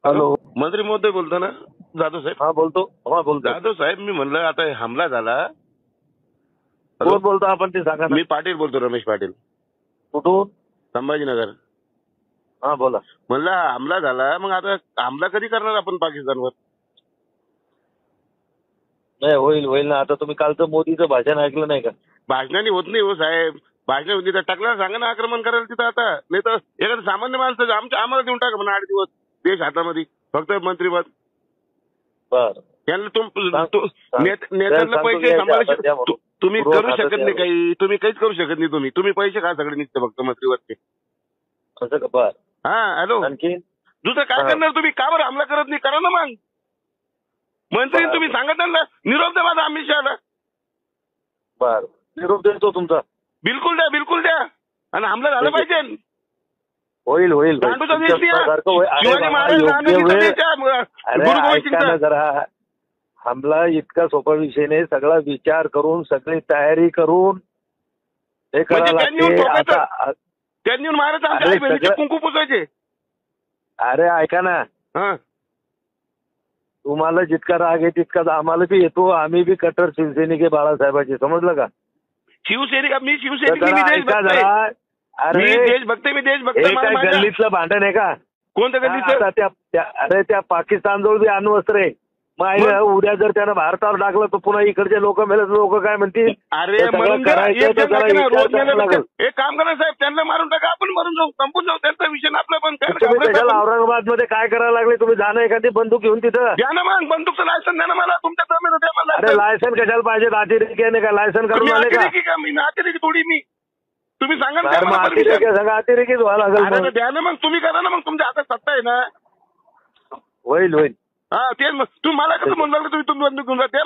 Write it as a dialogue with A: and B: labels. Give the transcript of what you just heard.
A: Hello,
B: मंत्री महोदय बोलतो ना? जाधव साहेब.
A: हा बोलतो. हा बोलतो.
B: जाधव साहेब, मी म्हणलं आता हमला झाला.
A: कोण बोलतो आपण ते सांगा ना.
B: मी पाटील बोलतो, रमेश पाटील,
A: कुठून?
B: संभाजीनगर.
A: हा बोला.
B: म्हणलं हमला झाला, मग आता हमला कधी करणार आपण पाकिस्तानवर?
A: नाही, होईल होईल ना. आता तुम्ही कालचं मोदीचं भाषण ऐकलं नाही का?
B: भाषणाने होत नाही हो साहेब. भाषण होती तर टाकला सांगा ना आक्रमण करायला तिथं. आता नाही तर एखादं सामान्य माणसं आम्हाला देऊन टाका म्हणा 8 दिवस देश हातामध्ये, फक्त मंत्रीपद.
A: बर,
B: त्यांना नेत्यांना पैसे सांभाळायचे तुम्ही करू शकत नाही काही. तुम्ही काहीच करू शकत नाही. तुम्ही पैसे खा सगळे निघते फक्त मंत्रीवरचे.
A: असं का? बर.
B: हा, हॅलो.
A: आणखी
B: दुसरं काय करणार तुम्ही? का बरं हमला करत नाही? करा ना मग. मंत्री तुम्ही सांगत ना, निरोप द्या माझा अमित शहाला.
A: बर, निरोप देतो तुमचा.
B: बिलकुल द्या, बिलकुल द्या. आणि हमला झाला पाहिजे.
A: होईल होईल.
B: गांडूचा देश द्या. शिवाजी
A: महाराज जरा हमला इतका सोपा विषय नाही. सगळा विचार करून, सगळी तयारी करून हे करायला लागते.
B: त्यांनी महाराज कुंकू पुसायचे.
A: अरे ऐका ना, तुम्हाला जितका राग आहे तितकाच आम्हाला बी येतो. आम्ही बी कट्टर शिवसैनिक आहे बाळासाहेबांचे, समजलं का?
B: शिवसैनिक? मी शिवसैनिक, मी देशभक्त आहे.
A: अरे
B: मी देशभक्त, मी देशभक्त.
A: काय गल्लीतलं भांडण आहे का?
B: कोणत्या गल्लीचं?
A: अरे त्या पाकिस्तानजवळ बी अण्वस्त्र आहे. मग उद्या जर त्यानं भारतावर टाकलं तर पुन्हा इकडचे लोक मेले, लोक काय म्हणतील?
B: अरे एक काम करा साहेब, त्यांना मारून टाका, आपण मरून जाऊ, संपून जाऊ. त्यांचा विषय आपला पण.
A: औरंगाबाद मध्ये काय करायला लागले तुम्ही? जाणं एखादी बंदूक घेऊन तिथं
B: द्या ना मग. बंदूकचं लायसन द्या ना मला. तुमच्या जमीन द्या मला.
A: अरे लायसन कशाला पाहिजे? अतिरेकी आहे का? लायसन करून आले का?
B: मी अतिरेकी थोडी. मी तुम्ही सांगा ना.
A: अतिरेकीच व्हायला लागेल.
B: द्या ना मग. तुम्ही करा ना मग. तुमच्या हातात सत्ता आहे ना.
A: होईल होईल.
B: हा, ते तुम्ही मला कसं म्हणलं तुम्ही बंदूक घेऊन जा.